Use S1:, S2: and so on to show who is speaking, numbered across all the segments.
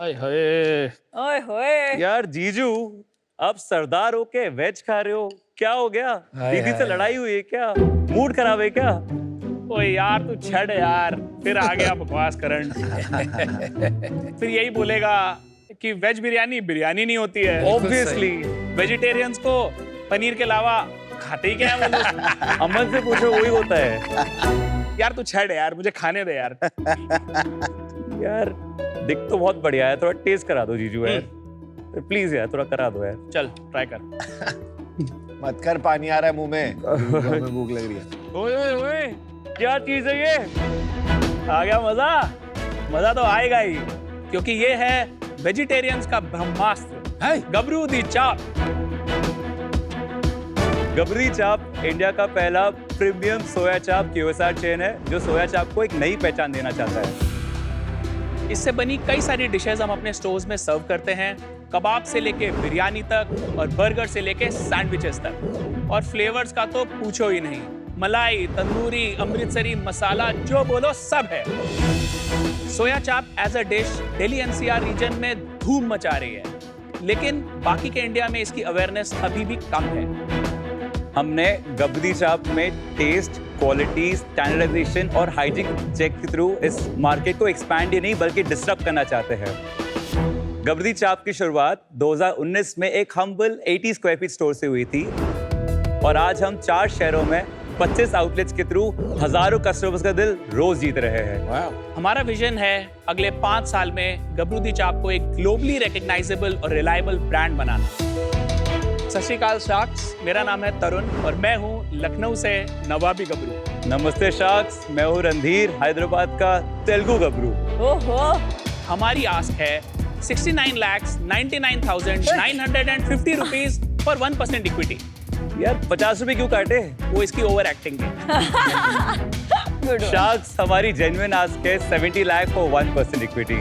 S1: हाय
S2: ओए होए।
S3: यार जीजू, अब सरदार होके वेज खा रहे हो, क्या हो गया? दीदी से लड़ाई हुई है क्या? मूड खराब है क्या?
S1: ओए यार तू छड़ यार, फिर आ गया बकवास करंट। फिर यही बोलेगा कि वेज बिरयानी बिरयानी नहीं होती है।
S3: ऑब्वियसली
S1: वेजिटेरियंस को पनीर के अलावा खाते ही क्या है वो लोग।
S3: अमन से पूछो, वही होता है।
S1: यार तू छड़ यार, मुझे खाने दे यार।
S3: यार दिख तो बहुत बढ़िया है, थोड़ा टेस्ट करा दो जीजू यार, प्लीज यार थोड़ा करा दो यार।
S1: चल ट्राई कर।
S4: मत कर, पानी आ रहा है मुंह में। हमें भूख लग रही है।
S3: ओए ओए ओए, क्या चीज है ये? आ गया मजा?
S1: मजा तो आएगा ही, क्योंकि ये है वेजिटेरियंस का ब्रह्मास्त्र, गबरू दी चाप।
S3: गबरी चाप इंडिया का पहला प्रीमियम सोया चाप QSR चेन है, जो सोया चाप को एक नई पहचान देना चाहता है।
S1: इससे बनी कई सारी डिशेस हम अपने स्टोर्स में सर्व करते हैं, कबाब से लेके बिरयानी तक और बर्गर से लेके सैंडविचेस तक। और फ्लेवर्स का तो पूछो ही नहीं, मलाई, तंदूरी, अमृतसरी, मसाला, जो बोलो सब है। Soya chaap as a dish Delhi NCR region में धूम मचा रही है, लेकिन बाकी के इंडिया में इसकी अवेयरनेस अभी भी कम है।
S3: हमने गबरी चाप में टेस्ट, क्वालिटी, स्टैंडर्डाइजेशन और हाइजीन चेक के थ्रू इस मार्केट को एक्सपैंड ही नहीं बल्कि डिसरप्ट करना चाहते हैं। गबरी चाप की शुरुआत 2019 में एक हम्बल 80 स्क्वायर फीट स्टोर से हुई थी, और आज हम 4 शहरों में 25 आउटलेट्स के थ्रू हजारों कस्टमर्स का दिल रोज जीत रहे हैं।
S1: हमारा विजन है अगले 5 साल में गबरू दी चाप को एक ग्लोबली रिकग्नाइजेबल और रिलायबल ब्रांड बनाना। सत श्री अकाल शार्क्स, मेरा नाम है तरुण और मैं हूँ लखनऊ से नवाबी गबरू।
S3: नमस्ते शार्क्स, मैं हूँ रणधीर, हैदराबाद का तेलुगु गबरू।
S2: ओहो।
S1: हमारी आस्क है 69,99,950 रुपीज फॉर 1% इक्विटी।
S3: यार 50 रुपए क्यों काटे?
S1: वो इसकी ओवर एक्टिंग है।
S3: शार्क्स, हमारी जेन्युइन आस्क है 70 लाख फॉर 1% इक्विटी।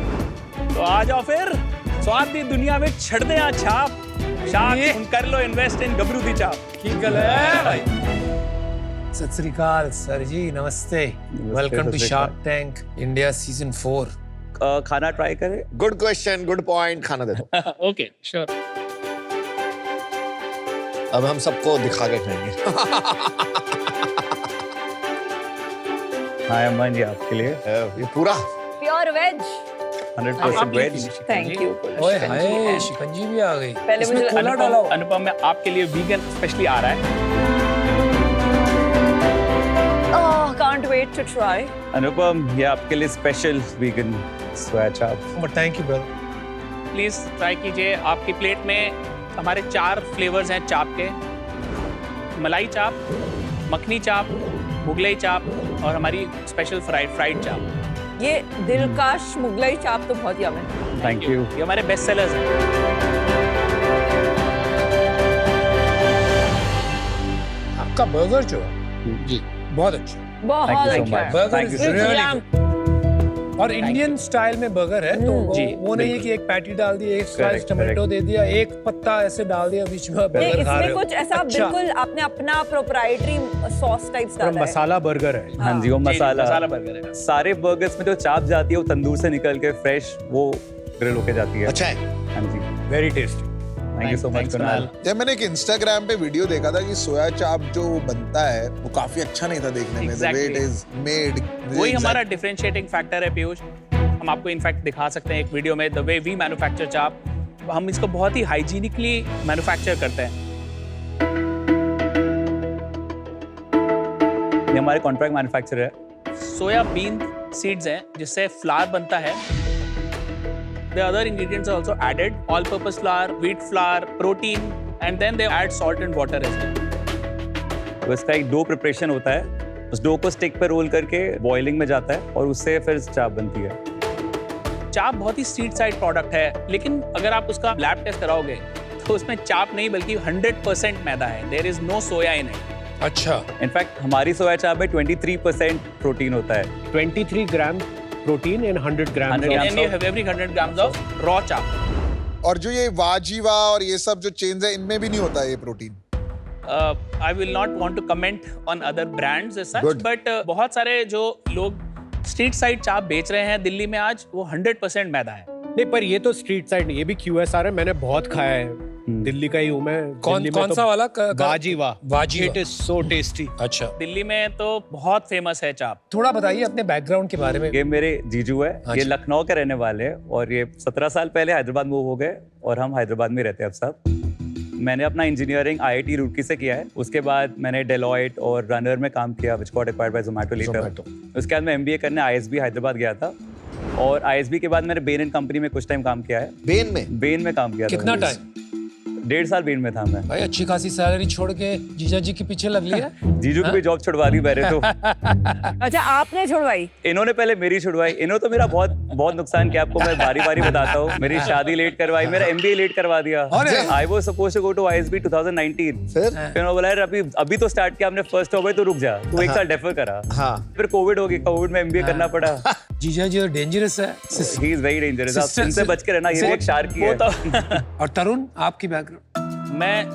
S1: तो आ जाओ फिर, स्वाद दी दुनिया में छड़ दे आज छाप। शार्क्स, तुम कर लो इन्वेस्ट इन गबरू दी चाप।
S5: की गल है भाई। सत श्री अकाल सर जी, नमस्ते। Welcome to shark tank India season 4।
S3: खाना ट्राई करें?
S4: Good question, good point. खाना दे दो।
S1: Okay sure.
S4: अब हम सबको दिखा के खाएंगे।
S3: हाँ अमन, ये आपके लिए
S4: ये पूरा
S2: pure veg.
S3: 100% veg.
S2: Thank you.
S5: ओए हाय, शिकंजी भी आ गई।
S2: पहले
S5: इसमें
S2: मुझे
S5: कोला डाला हो।
S1: अनुपम में आपके लिए वीगन स्पेशली आ रहा है।
S2: Can't wait to try.
S3: Anupam, ये आपके लिए special vegan soya chaap.
S5: But thank you brother.
S1: Please try कीजिए। आपकी प्लेट में हमारे 4 फ्लेवर्स हैं चाप के, मलाई चाप, मखनी चाप, मुगलई चाप और हमारी स्पेशल फ्राइड चाप।
S2: ये दिलकश मुगलई चाप तो बहुत यम है।
S3: Thank you.
S1: ये हमारे बेस्ट सेलर्स हैं।
S5: आपका बर्गर जो है
S3: जी
S5: बहुत अच्छा,
S2: बहुत
S3: Thank you so
S2: अच्छा
S3: much.
S2: है।
S5: Burger
S3: Thank you
S5: is
S3: so much.
S5: Really good. और इंडियन स्टाइल में बर्गर है, तो
S1: जी,
S5: वो नहीं है कि एक पैटी डाल दी, एक स्लाइस
S3: Correct,
S5: टमाटो
S3: correct.
S5: दे दिया, एक पत्ता ऐसे डाल दिया बीच में,
S2: नहीं,
S5: बर्गर खा रहे
S2: इसमें
S5: हो।
S2: कुछ ऐसा
S5: अच्छा,
S2: बिल्कुल आपने अपना प्रोप्राइटरी सॉस टाइप्स
S5: पूरा
S2: डाला है।
S5: मसाला बर्गर है।
S3: हाँ जी, वो
S1: जी,
S3: मसाला
S1: मसाला बर्गर है।
S3: सारे बर्गर्स में जो चाप जाती है वो तंदूर से निकल के फ्रेश वो ग्रिल होके जाती है।
S4: अच्छा है।
S3: हाँ जी,
S5: very tasty.
S3: Thank you so much Kunal.
S6: जब मैंने एक इंस्टाग्राम पे वीडियो देखा था कि सोया चाप जो बनता है वो काफी अच्छा नहीं था देखने में। The way it
S1: Exactly.
S6: is made,
S1: वही हमारा डिफरेंशिएटिंग फैक्टर है पीयूष। हम आपको इनफैक्ट दिखा सकते हैं एक वीडियो में, द वे वी मैन्युफैक्चर चाप। हम इसको बहुत ही हाइजीनिकली मैन्युफैक्चर करते हैं।
S3: ये हमारे कॉन्ट्रैक्ट मैन्युफैक्चरर है।
S1: सोयाबीन सीड्स हैं जिससे फ्लावर बनता है। The other ingredients are also added: all-purpose flour, wheat flour, protein, and then they add salt and water as well.
S3: तो इसका एक डो प्रिपरेशन होता है, उस डो को स्टिक पर रोल करके बॉइलिंग में जाता है और उससे फिर चाप बनती है।
S1: चाप बहुत ही स्ट्रीट साइड प्रोडक्ट है, लेकिन अगर आप उसका लैब टेस्ट कराओगे तो उसमें चाप नहीं बल्कि 100% मैदा है। There is no soya in it.
S5: अच्छा,
S3: इनफैक्ट हमारी सोया चाप में 23% प्रोटीन होता है।
S5: 23 gram protein in 100 gram.
S3: 100 grams
S1: And you
S3: of-
S1: have every 100 grams of raw चाप.
S6: और जो ये वाजीवा और ये सब जो चेन्स है इनमें भी नहीं होता ये protein.
S1: I will not want to comment on other brands as such,
S6: Good.
S1: but बहुत सारे जो लोग स्ट्रीट साइड चाप बेच रहे हैं दिल्ली में आज, वो 100% मैदा है।
S7: नहीं, पर ये तो स्ट्रीट साइड, ये भी QSR है, मैंने बहुत खाया है। दिल्ली का ही हूँ मैं।
S5: कौन सा वाला?
S7: वाजीवा।
S5: वाजीवा।
S7: It is so tasty.
S5: अच्छा,
S1: दिल्ली में तो बहुत फेमस है चाप।
S5: थोड़ा बताइए अपने बैकग्राउंड के बारे में।
S3: ये मेरे जीजू है, ये
S5: अच्छा।
S3: लखनऊ के रहने वाले हैं और ये 17 साल पहले हैदराबाद मूव हो गए और हम हैदराबाद में रहते हैं अब सब। मैंने अपना इंजीनियरिंग IIT रुड़की से किया है। उसके बाद मैंने डेलॉयट और रनर में काम किया, which got acquired by Zomato later। उसके बाद मैं MBA करने ISB हैदराबाद गया था और ISB के बाद मैंने बेन एंड कंपनी में कुछ टाइम काम किया है। बेन में काम किया था।
S5: कितना टाइम?
S3: 1.5 साल बेन में था मैं।
S5: भाई अच्छी खासी सैलरी छोड़ के जीजा जी के पीछे लग लिया।
S3: जीजू की भी जॉब छुड़वा दी मैंने तो।
S2: अच्छा, आपने छुड़वाई?
S3: इन्होंने पहले मेरी छुड़वाई। इन्होंने तो मेरा बहुत नुकसान किया, आपको मैं बारी बारी बताता हूँ। मेरी शादी लेट करवाई, मेरा MBA लेट करवा दिया। I was supposed to go to ISB 2019। फिर उन्होंने बोला यार अभी तो स्टार्ट किया, हमने फर्स्ट हो गए तो रुक जा, तू 1 साल डेफर करा। फिर कोविड हो गई, कोविड में MBA करना पड़ा।
S5: जीजा जी डेंजरस है।
S3: He is very dangerous. आप इनसे बच के रहना, ये भी एक शार्क ही है।
S5: और तरुण, आपकी बैकग्राउंड?
S1: मैं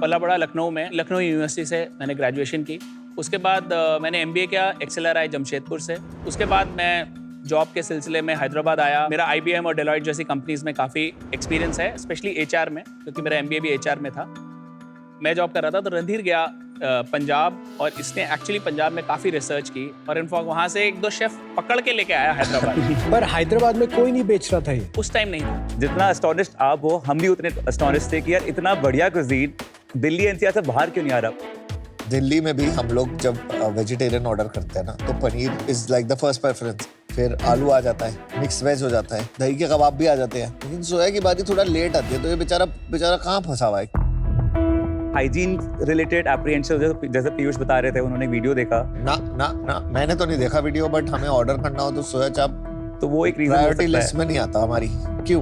S1: पला बड़ा लखनऊ में, लखनऊ यूनिवर्सिटी से मैंने ग्रेजुएशन की। उसके बाद मैंने MBA किया XLRI जमशेदपुर से। उसके बाद मैं जॉब के सिलसिले में हैदराबाद आया। मेरा IBM और डेलॉयट जैसी कंपनीज में काफ़ी एक्सपीरियंस है, स्पेशली HR में, क्योंकि मेरा MBA भी HR में था। मैं जॉब कर रहा था तो रणधीर गया पंजाब और इसने एक्चुअली पंजाब में काफ़ी रिसर्च की और इनफॉर्म वहाँ से 1-2 शेफ पकड़ के लेके आया हैदराबाद।
S7: पर हैदराबाद में कोई नहीं बेच रहा था ये
S1: उस टाइम नहीं था।
S3: जितना एस्टोनिश्ड आप हो, हम भी उतने एस्टोनिश्ड थे कि यार इतना बढ़िया कुजीन दिल्ली NCR से बाहर क्यों नहीं आ रहा।
S4: दिल्ली में भी हम लोग जब वेजिटेरियन ऑर्डर करते हैं ना, तो paneer is like the first preference. फिर आलू आ जाता है, मिक्स वेज हो जाता है, दही के कबाब भी आ जाते हैं। लेकिन सोया की बात थोड़ा लेट आती है, तो ये बेचारा कहाँ फंसा हुआ है।
S3: हाइजीन रिलेटेड एप्रीहेंशन, जैसे पीयूष बता रहे थे, उन्होंने वीडियो देखा
S4: ना मैंने तो नहीं देखा वीडियो, बट हमें ऑर्डर करना हो तो सोया चाप
S3: तो वो एक रीजन
S4: प्रायोरिटी लिस्ट में नहीं आता हमारी। क्यों?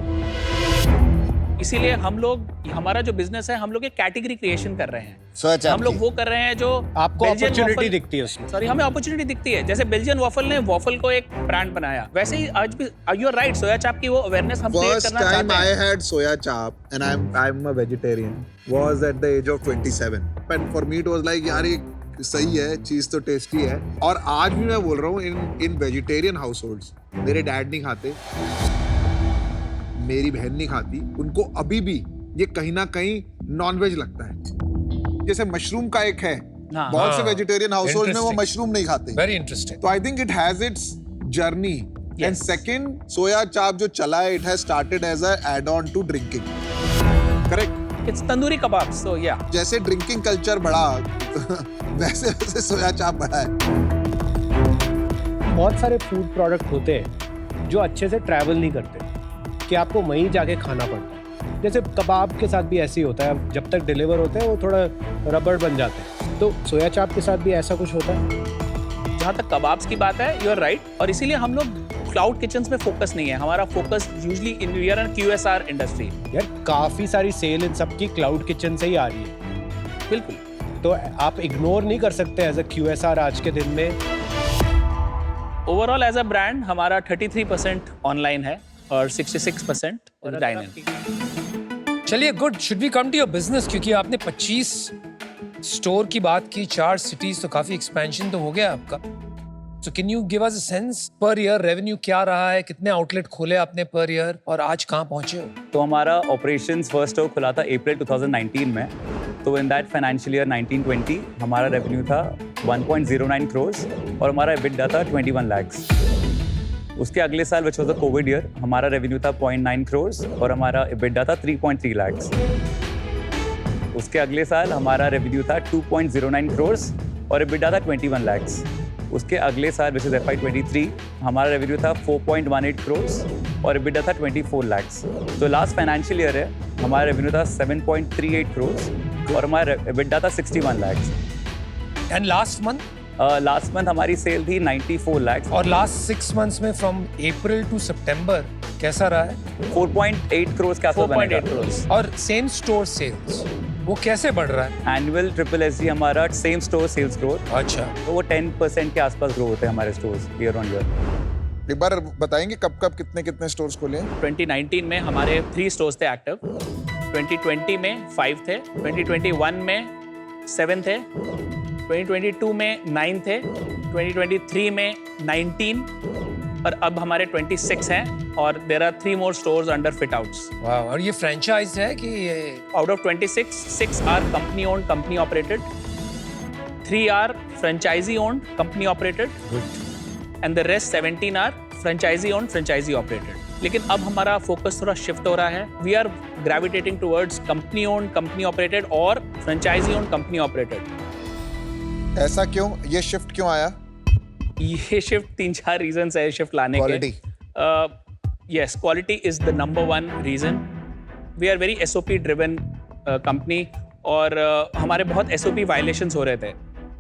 S1: इसीलिए हम लोग, हमारा जो बिजनेस है, हम लोग एक कैटेगरी क्रिएशन कर रहे हैं।
S4: सोया चाप
S1: हम लोग वो कर रहे हैं जो
S7: आपको अपॉर्चुनिटी दिखती है उसमें।
S1: सॉरी, हमें अपॉर्चुनिटी दिखती है। जैसे बेल्जियन वॉफल ने वॉफल को एक ब्रांड बनाया, वैसे ही आज भी यू आर राइट, सोया चाप की वो अवेयरनेस हम क्रिएट करना चाहते हैं।
S6: First time I had soya chap and I'm a vegetarian was at the age of 27. And for me it was like यार ये सही है, चीज तो टेस्टी है। और आज भी मैं बोल रहा हूँ इन वेजिटेरियन हाउसहोल्ड्स, मेरे डैड नहीं खाते, मेरी बहन नहीं खाती, उनको अभी भी ये कहीं ना कहीं नॉनवेज लगता है। जैसे मशरूम का एक है, बहुत से वेजिटेरियन हाउसहोल्ड में वो मशरूम नहीं खाते।
S5: Very interesting.
S6: तो I think it has its journey. And second, soya chaap जो चला है, it has started as a add on to drinking. Correct?
S1: Its tandoori kebab. So yeah
S6: जैसे ड्रिंकिंग कल्चर बढ़ा वैसे सोया चाप बढ़ा है।
S7: बहुत सारे फूड प्रोडक्ट होते हैं जो अच्छे से ट्रैवल नहीं करते, कि आपको वहीं जाके खाना पड़ता है। जैसे कबाब के साथ भी ऐसे ही होता है, जब तक डिलीवर होते हैं वो थोड़ा रबड़ बन जाते हैं। तो सोया चाप के साथ भी ऐसा कुछ होता है।
S1: जहाँ तक कबाब्स की बात है, यू आर राइट। और इसीलिए हम लोग क्लाउड किचन्स में फोकस नहीं है। हमारा focus usually in we are an QSR industry.
S7: यार काफी सारी सेल इन सबकी क्लाउड किचन से ही आ रही है।
S1: बिल्कुल।
S7: तो आप इग्नोर नहीं कर सकते एज अ QSR आज के दिन में।
S1: ओवरऑल एज अ ब्रांड हमारा 33% ऑनलाइन है और 66% डाइन इन।
S5: चलिए, good. Should we come to your business, क्योंकि आपने 25 स्टोर की बात की, 4 सिटीज, तो काफी एक्सपेंशन तो हो गया आपका। So can you give us a sense per year revenue क्या रहा है, कितने आउटलेट खोले आपने पर ईयर और आज कहाँ पहुंचे हो?
S3: तो हमारा ऑपरेशंस फर्स्ट स्टोर खुला था अप्रैल 2019 में। तो इन दैट फाइनेंशियल ईयर 1920 हमारा रेवेन्यू था 1.09 करोर्स और हमारा EBITDA था 21 lakhs। उसके अगले साल which was the Covid year, हमारा रेवेन्यू था 0.9 करोर्स और हमारा EBITDA था 3.3 lakhs। उसके अगले साल हमारा रेवेन्यू था 2.09 करोर्स और EBITDA था 21 lakhs। उसके अगले साल विच इज FY23 हमारा रेवेन्यू था 4.18 करोर्स और EBITDA था 24 lakhs। तो लास्ट फाइनेंशियल ईयर है, हमारा रेवेन्यू था 7.38 करोर्स और हमारा EBITDA था 61 lakhs।
S5: And last month?
S3: Last month हमारी सेल थी 94 lakhs।
S5: और लास्ट 6 मंथ्स में फ्रॉम अप्रैल टू सितंबर कैसा रहा है?
S3: 4.8 करोर्स के आसपास बनेगा।
S1: 4.8 करोर्स।
S5: और सेम स्टोर सेल्स वो कैसे बढ़ रहा है?
S3: एनुअल SSSG हमारा सेम स्टोर सेल्स ग्रोथ,
S5: अच्छा,
S3: तो वो 10% के आसपास ग्रो होते हैं हमारे स्टोर्स ईयर ऑन ईयर।
S6: एक बार बताएंगे कब कितने स्टोर्स खोले हैं?
S1: 2019 में हमारे 3 स्टोर्स थे एक्टिव, 2020 में 5 थे, 2021 में 7 थे, 2022 में 9 थे, 2023 में 19, और अब हमारे 26 हैं और there are 3 more stores under fit outs.
S5: वाह, और ये फ्रेंचाइज है कि ये
S1: Out of 26, 6 are company owned, company operated. 3 are franchisee owned, company operated. And the rest 17 are franchisee owned, franchisee operated. लेकिन अब हमारा फोकस थोड़ा शिफ्ट हो रहा है. We are gravitating towards company owned, company operated और franchisee owned, company operated.
S6: ऐसा क्यों, ये शिफ्ट क्यों आया?
S1: ये शिफ्ट 3-4 रीजंस है शिफ्ट लाने
S4: Quality.
S1: के. Yes, quality is the number 1 reason. We are very SOP driven company और हमारे बहुत SOP वायलेशंस हो रहे थे.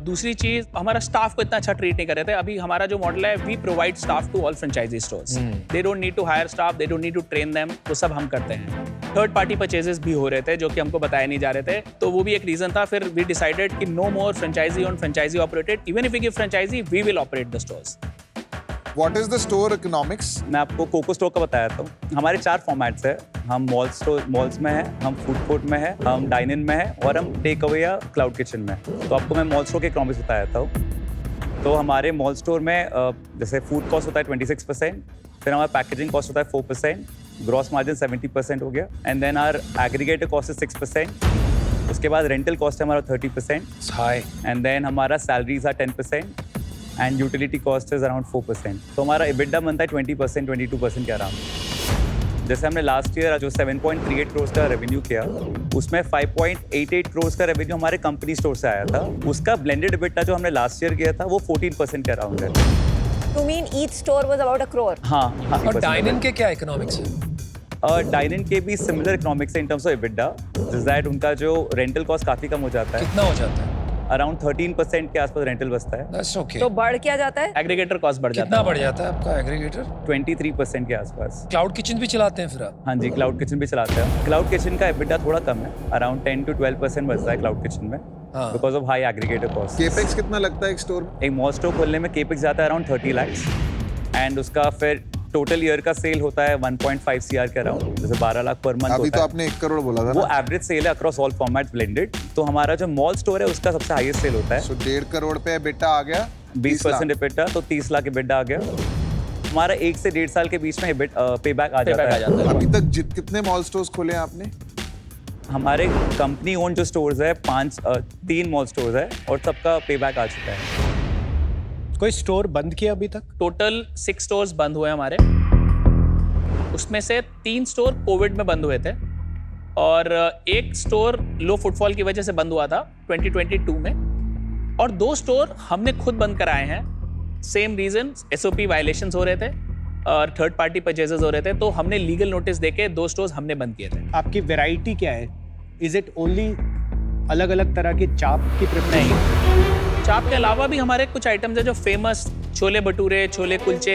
S1: दूसरी चीज, हमारा स्टाफ को इतना अच्छा ट्रीट नहीं कर रहे थे. अभी हमारा जो मॉडल है, we provide staff to all franchisee stores. They don't need to hire staff, they don't need to train them. वो सब हम करते हैं. थर्ड पार्टी परचेजेस भी हो रहे थे जो कि हमको बताए नहीं जा रहे थे, तो वो भी एक रीजन था. फिर वी डिसाइडेड कि no more franchisee on franchisee operated. Even if we give franchisee, we will operate the stores.
S6: What is the store economics?
S3: मैं आपको कोको स्टोर का बताया था. हमारे 4 फॉर्मेट्स है. हम मॉल्स में है, हम फूड कोर्ट में है, हम डाइन इन में है और हम टेक अवे या क्लाउड किचन में. तो आपको मैं मॉल स्टोर के इकोनॉमिक्स बताया था. तो हमारे मॉल स्टोर में जैसे फूड कॉस्ट होता है 26%, फिर हमारा पैकेजिंग कॉस्ट होता है 4%, ग्रॉस मार्जिन 70% हो गया, and then our aggregator cost है 6%. उसके बाद रेंटल कॉस्ट है हमारा 30%,
S5: हाई.
S3: एंड देन हमारा salaries are 10%, and utility cost is around 4%. तो हमारा EBITDA बनता है 20%, 22% के अराउंड. जैसे हमने लास्ट ईयर जो 7.38 करोड़ का रेवेन्यू किया, उसमें 5.88 करोड़ का रेवेन्यू हमारे कंपनी स्टोर से आया था. उसका ब्लेंडेड EBITDA जो हमने लास्ट ईयर किया था वो 14% के अराउंड है.
S2: You mean each store was about 1 crore?
S3: हाँ.
S5: और डाइन इन के क्या इकोनॉमिक्स है?
S3: डाइन इन के भी सिमिलर इकोनॉमिक्स है इन टर्म्स ऑफ EBITDA. जिस दैट उनका जो रेंटल कॉस्ट काफ़ी कम हो जाता है.
S5: कितना हो जाता है?
S3: अराउंड 13% के आसपास रेंटल बचता है.
S5: That's okay.
S2: तो बढ़ क्या जाता है?
S1: एग्रीगेटर कॉस्ट बढ़ जाता
S5: कितना
S1: है.
S5: बढ़ जाता है आपका एग्रीगेटर?
S3: 23% के आसपास.
S5: क्लाउड किचन भी चलाते हैं फिर आप?
S3: हाँ जी, क्लाउड किचन भी चलाते हैं. क्लाउड किचन का EBITDA थोड़ा कम है. अराउंड 10 to 12% बचता है क्लाउड किचन में,
S5: हाँ.
S3: Because of high aggregator cost.
S6: Capex कितना लगता है एक स्टोर में?
S3: एक मॉल स्टोर खोलने में केपेक्स जाता है अराउंड 30 lakhs, एंड उसका फिर टोटल ईयर का सेल होता है 1.5 CR के अराउंड, जैसे 12 लाख पर मंथ
S6: अभी
S3: होता
S6: तो
S3: है.
S6: आपने 1 करोड़ बोला था
S3: वो
S6: ना?
S3: एवरेज सेल है अक्रॉस ऑल फॉर्मेट्स ब्लेंडेड. तो हमारा जो मॉल स्टोर है उसका सबसे हाईएस्ट सेल होता है.
S6: सो 1.5 करोड़ पे बेटा आ गया
S3: 20% EBITDA, तो 30 लाख EBITDA आ गया. हमारा 1 से 1.5 साल के बीच में पे बैक आ जाता है.
S6: अभी तक कितने मॉल स्टोर्स खोले हैं आपने?
S3: हमारे कंपनी ओन जो स्टोर्स है 3 मॉल स्टोर्स है और सबका पे बैक आ चुका है.
S7: कोई स्टोर बंद किया अभी तक?
S1: टोटल 6 स्टोर्स बंद हुए हमारे. उसमें से 3 स्टोर कोविड में बंद हुए थे और 1 स्टोर लो फुटफॉल की वजह से बंद हुआ था 2022 में, और 2 स्टोर हमने खुद बंद कराए हैं. सेम रीजन, SOP वायलेशंस हो रहे थे और थर्ड पार्टी परचेजेस हो रहे थे, तो हमने लीगल नोटिस देके 2 स्टोर्स हमने बंद किए थे.
S7: आपकी वैरायटी क्या है? इज इट ओनली अलग अलग तरह की चाप की प्रिपरेशन?
S1: नहीं, चाप के अलावा भी हमारे कुछ आइटम्स है जो फेमस, छोले भटूरे, छोले कुलचे,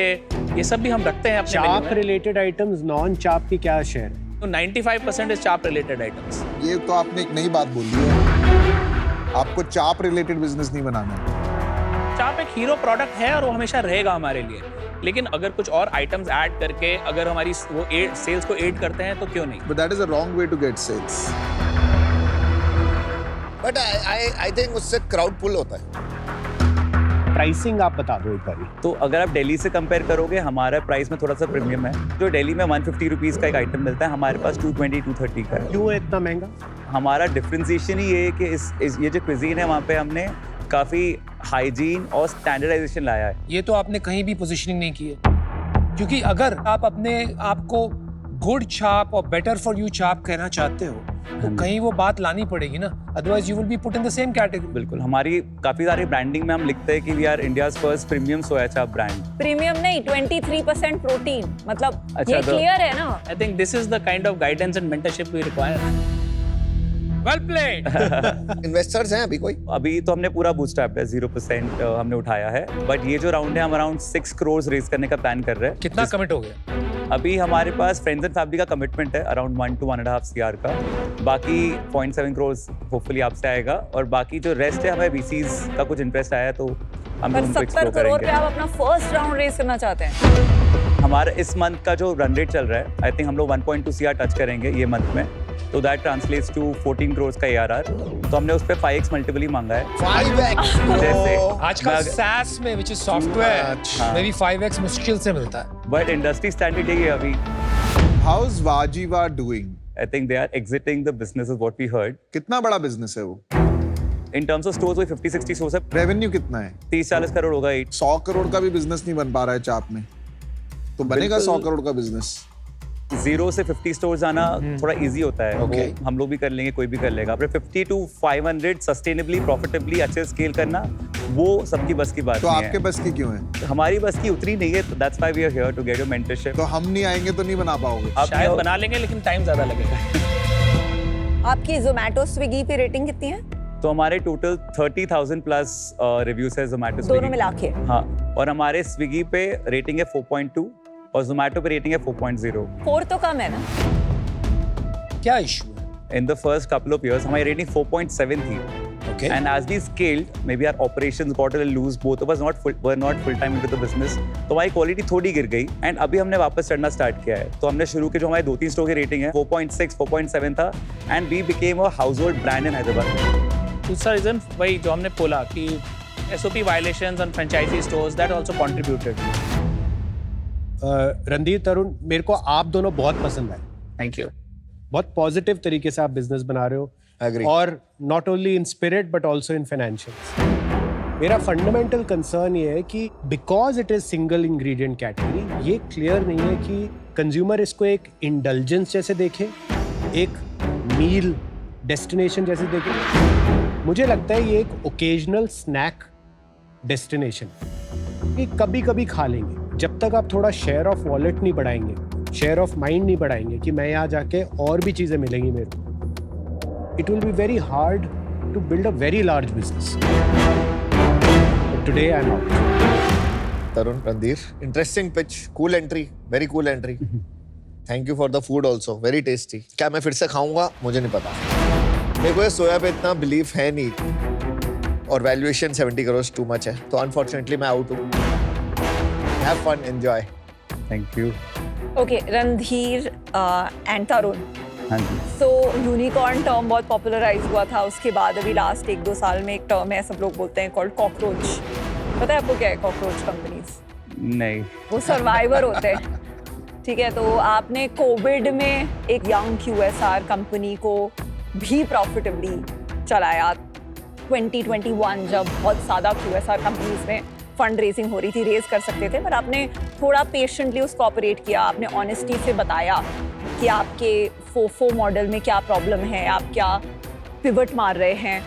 S1: ये सब भी हम रखते हैं अपने
S7: चाप
S1: मेन्यू में.
S7: रिलेटेड आइटम्स, नॉन चाप की क्या शेयर है?
S1: तो 95% इज चाप रिलेटेड आइटम्स.
S6: ये तो आपने एक नई बात बोली है. आपको चाप रिलेटेड बिजनेस नहीं बनाना है.
S1: चाप एक हीरो प्रोडक्ट है और वो हमेशा रहेगा हमारे लिए, लेकिन अगर कुछ और आइटम्स ऐड करके अगर हमारी वो सेल्स को एड करते हैं तो क्यों नहीं.
S6: But that is a wrong way to get sales.
S4: But I think उससे क्राउड पुल होता है.
S7: प्राइसिंग आप बता दो एक बारी.
S3: तो अगर आप दिल्ली से कंपेयर करोगे, हमारा प्राइस में थोड़ा सा प्रीमियम है. जो दिल्ली में 150 रुपीज़ का एक आइटम मिलता है, हमारे पास 220, 230 का है.
S7: क्यों है इतना महंगा?
S3: हमारा डिफ्रेंसिएशन ही ये है कि ये जो क्विजीन है वहाँ पे हमने काफ़ी हाइजीन और स्टैंडर्डाइजेशन लाया है.
S5: ये तो आपने कहीं भी पोजीशनिंग नहीं की है, क्योंकि अगर आप अपने आप को गुड चाप और बेटर फॉर यू चाप कहना चाहते हो तो कहीं वो बात लानी पड़ेगी ना, otherwise you will be put in the same category.
S3: बिल्कुल. हमारी काफ़ी सारी ब्रांडिंग में हम लिखते हैं कि we are India's first premium soya chaap brand.
S2: Premium नहीं, 23% प्रोटीन, मतलब
S3: अच्छा,
S2: ये
S3: तो-
S2: क्लियर है ना?
S1: I think this is the kind of guidance and mentorship we require.
S5: Well played.
S4: Investors हैं अभी कोई?
S3: अभी तो हमने पूरा बूटस्ट्रैप है, 0% हमने उठाया है. बट ये जो राउंड है हम अराउंड 6 करोड़ रेज करने का प्लान कर रहे हैं.
S5: कितना कमिट हो गया?
S3: अभी हमारे पास फ्रेंड्स एंड फैमिली का कमिटमेंट है अराउंड 1 to 1.5 CR का. बाकी 0.7 करोड़ होपफुली आपसे आएगा, और बाकी जो रेस्ट है हमें VCs का कुछ इंटरेस्ट आया तो हम
S2: पर
S3: उनको
S2: 70
S3: एक्सप्लोर
S2: करोड़ पे
S3: करेंगे.
S2: आप अपना फर्स्ट राउंड रेस करना चाहते हैं?
S3: हमारा इस मंथ का जो रन रेट चल रहा है, आई थिंक हम लोग 1.2 CR टच करेंगे ये मंथ में. तो दैट ट्रांसलेट्स टू 14 crores का ARR। तो हमने उस पर 5x मल्टीपल ही मांगा है।
S4: 5x
S3: जैसे
S5: आजकल SaaS में which is software में भी 5x मुश्किल से मिलता है।
S3: बट इंडस्ट्री स्टैंडर्ड यही है अभी।
S6: How's Vajiva doing?
S3: I think they are exiting the business is what we heard.
S6: कितना बड़ा बिजनेस है वो?
S3: In terms of stores, वही 50-60 stores है।
S6: रेवेन्यू कितना है?
S3: 30-40 करोड़ होगा।
S6: 100 करोड़ का भी बिजनेस नहीं बन पा रहा है चाप में, तो बनेगा 100 करोड़ का बिजनेस।
S3: 0 से 50 स्टोर्स आना थोड़ा इजी होता है।
S5: Okay.
S3: वो हम लोग भी कर लेंगे, कोई भी कर लेगा। अपने 50 to 500 सस्टेनेबली प्रॉफिटेबली अच्छे स्केल करना, वो सबकी बस की बात
S6: तो
S3: नहीं
S6: आपके
S3: है।
S6: बस की क्यों है?
S3: हमारी बस की उतरी नहीं है, तो that's why we are here to get your mentorship.
S6: तो हम नहीं आएंगे तो नहीं बना पाओगे।
S3: आप
S1: शायद बना लेंगे लेकिन टाइम ज्यादा लगेगा।
S2: आपकी जोमेटो स्विगी पे रेटिंग कितनी है?
S3: तो हमारे टोटल 30,000 प्लस रिव्यूज है जोमेटो
S2: दोनों मिला के?
S3: हाँ, और हमारे स्विगी पे रेटिंग है 4.2 और जोमेटो पे रेटिंग है 4.0।
S2: 4 तो कम है ना?
S3: क्या इशू है? In the first couple of years हमारी रेटिंग 4.7 थी।
S5: Okay.
S3: And as we scaled, maybe our operations got a little loose. Both of us were not full time into the business. तो हमारी क्वालिटी थोड़ी गिर गई and अभी हमने वापस चढ़ना स्टार्ट किया है। तो हमने शुरू के जो हमारे 2-3 स्टोर की रेटिंग है 4.6, 4.7 था and we became a household brand in Hyderabad.
S1: दूसरा रीजन वही जो हमने बोला कि SOP violations on franchisee stores that also contributed.
S7: Randhir, तरुण, मेरे को आप दोनों बहुत पसंद आए।
S1: Thank you.
S7: बहुत पॉजिटिव तरीके से आप बिजनेस बना रहे हो।
S4: Agree.
S7: और not only in spirit but also in financials. मेरा फंडामेंटल कंसर्न ये है कि because it is single ingredient category, ये क्लियर नहीं है कि कंज्यूमर इसको एक इंडल्जेंस जैसे देखे, एक मील डेस्टिनेशन जैसे देखे। मुझे लगता है ये एक ओकेजनल स्नैक डेस्टिनेशन, ये कभी कभी खा लेंगे। जब तक आप थोड़ा शेयर ऑफ वॉलेट नहीं बढ़ाएंगे, शेयर ऑफ माइंड नहीं बढ़ाएंगे कि मैं यहाँ जाके और भी चीजें मिलेंगी मेरे को, it will be very hard to build a very large business. But today I'm out.
S4: Tarun, Randhir, interesting pitch, cool entry, very cool entry. Thank you for the food also, very tasty. क्या मैं फिर से खाऊंगा? मुझे नहीं पता। मेरे को ये सोया पे इतना बिलीफ है नहीं और वैल्यूएशन 70 करोड़ टू मच है, तो अनफॉर्चुनेटली मैं आउट हूँ। Have fun, enjoy.
S3: Thank you.
S2: Okay, Randhir and Tarun,
S3: हाँ जी।
S2: सो यूनिकॉर्न टर्म बहुत पॉपुलराइज हुआ था, उसके बाद अभी लास्ट 1-2 साल में एक टर्म है, सब लोग बोलते हैं कॉल्ड कॉकरोच। पता है आपको क्या है कॉकरोच कंपनीज?
S3: नहीं।
S2: वो सर्वाइवर होते हैं, ठीक है? तो आपने कोविड में एक यंग QSR कंपनी को भी प्रॉफिटेबली चलाया। 2021 जब बहुत ज़्यादा QSR कंपनीज में फंड रेजिंग हो रही थी, रेज कर सकते थे, पर आपने थोड़ा पेशेंटली उसको ऑपरेट किया। आपने ऑनेस्टी से बताया कि आपके फोफो मॉडल में क्या प्रॉब्लम है, आप क्या पिवट मार रहे हैं।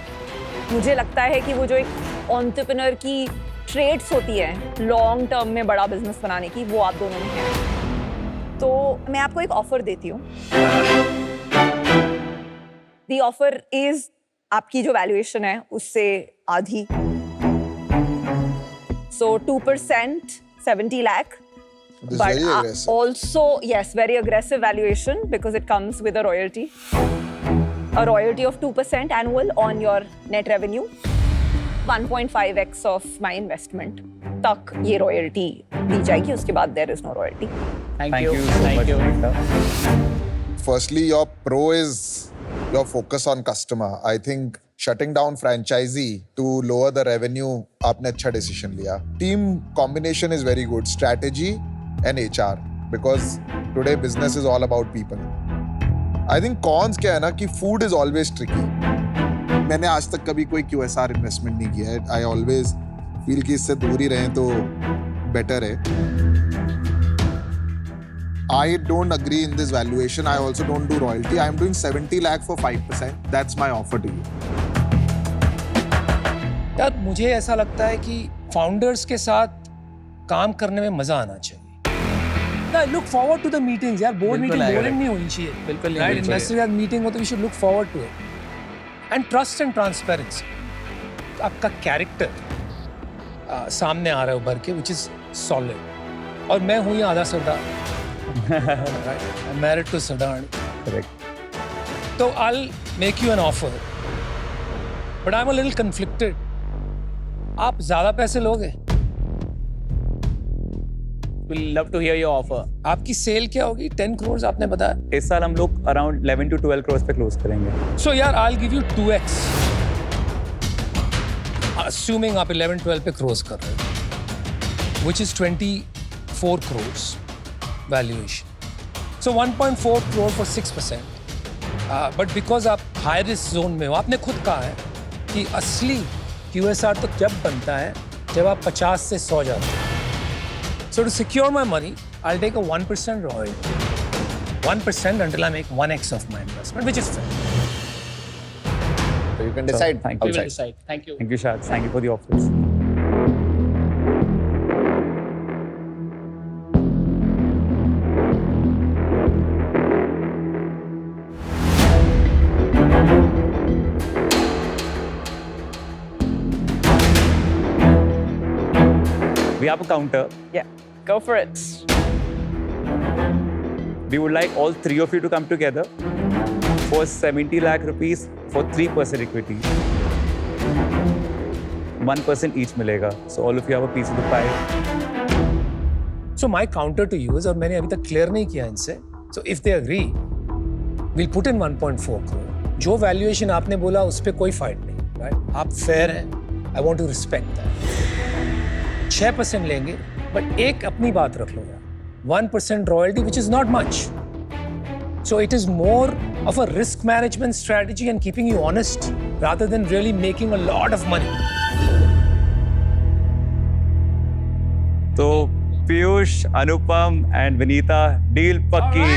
S2: मुझे लगता है कि वो जो एक एंटरप्रेन्योर की ट्रेड्स होती है लॉन्ग टर्म में बड़ा बिजनेस बनाने की, वो आप दोनों में है। तो मैं आपको एक ऑफर देती हूँ। द ऑफर इज आपकी जो वैल्यूएशन है उससे आधी, सो 2%, 70 lakh.
S6: This is
S2: But
S6: very aggressive.
S2: also, yes, very aggressive valuation because it comes with a royalty. A royalty of 2% annual on your net revenue. 1.5x of my investment तक ये royalty दी जाएगी, उसके बाद there is no royalty.
S1: Thank
S3: Thank
S1: you.
S3: you so
S1: Thank
S3: much,
S1: you.
S3: Sunita.
S6: Firstly, your pro is your focus on customer. I think shutting down franchisee to lower the revenue, आपने अच्छा decision लिया. Team combination is very good. Strategy and HR, because today business is all about people. I think cons क्या है ना कि food is always tricky. मैंने आज तक कभी कोई QSR investment नहीं किया है. I always feel कि इससे दूर ही रहें तो better है. I don't agree in this valuation. I also don't do royalty. I am doing 70 lakh for 5%. That's my offer to you.
S5: यार मुझे ऐसा लगता है कि फाउंडर्स के साथ काम करने में मजा आना चाहिए। Look forward to the meetings यार, बोर्ड मीटिंग बोरिंग नहीं होनी चाहिए।
S1: बिल्कुल नहीं
S5: राइट,
S1: होनी चाहिए।
S5: इन्वेस्टर के साथ मीटिंग हो तो we should look forward to it. And trust and transparency, आपका कैरेक्टर सामने आ रहा है उभर के, विच इज सॉलिड। और मैं हूँ ये आधा सरदार, मैरिड टू सरदार।
S3: Correct.
S5: तो I'll make you an offer, but I'm a little conflicted. आप ज्यादा पैसे लोगे
S1: We'll love to hear your offer.
S5: आपकी सेल क्या होगी? 10 crores आपने बताया.
S3: इस साल हम लोग अराउंड 11 to 12 crores पे क्लोज करेंगे.
S5: So यार, I'll give you 2x. Assuming आप 11-12 पे क्लोज कर रहे हो, which is 24 crores valuation. So 1.4 crore for 6%. But because आप high risk zone में हो, आपने खुद कहा है कि असली QSR तो जब बनता है जब आप 50 से 100 जाते हो. So to secure my money, I'll take a 1% royalty. 1% until I make 1x of my investment, which is fair.
S4: So you can decide
S3: thank
S1: We
S3: you.
S1: will
S4: outside.
S1: decide. Thank you.
S3: Thank you, Shad. Thank you for the offers. We have a counter.
S2: Yeah, go for it.
S3: We would like all three of you to come together for 70 lakh rupees for 3% equity. 1% each मिलेगा. So all of you have a piece of the pie.
S5: So my counter to you is, और मैंने अभी तक clear नहीं किया इनसे, so if they agree, we'll put in 1.4 crore. जो valuation आपने बोला उस पे कोई फाइट नहीं, right? आप फेयर हैं, I want to respect that. 6% लेंगे, but एक अपनी बात रख लो यार. 1% royalty, which is not much. So it is more of a risk management strategy and keeping you honest rather than really making a lot of money.
S3: So Piyush, Anupam and Vinita, deal pakki.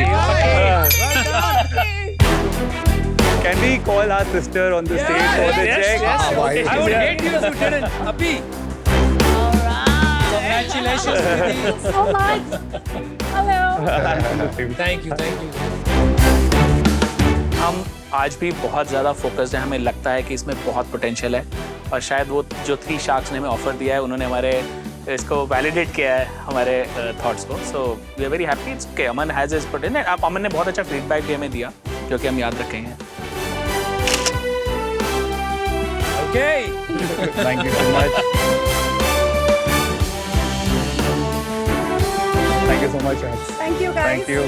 S3: Can we call our sister on the stage for the check?
S5: I would hate you if you didn't. Abhi. Congratulations, Vinity.
S2: So much. Hello.
S5: Thank you, thank you.
S1: हम आज भी बहुत ज़्यादा focused हैं. हमें लगता है कि इसमें बहुत पोटेंशियल है और शायद वो जो 3 शार्क्स ने हमें ऑफर दिया है उन्होंने हमारे इसको वैलिडेट किया है हमारे थॉट्स को. So we are very happy. It's okay. Aman has his potential. आप अमन ने बहुत अच्छा फीडबैक भी हमें दिया जो कि हम याद रखेंगे.
S5: Okay.
S3: Thank you so much. Thank you so much, Raj.
S2: Thank you, guys.
S3: Thank you.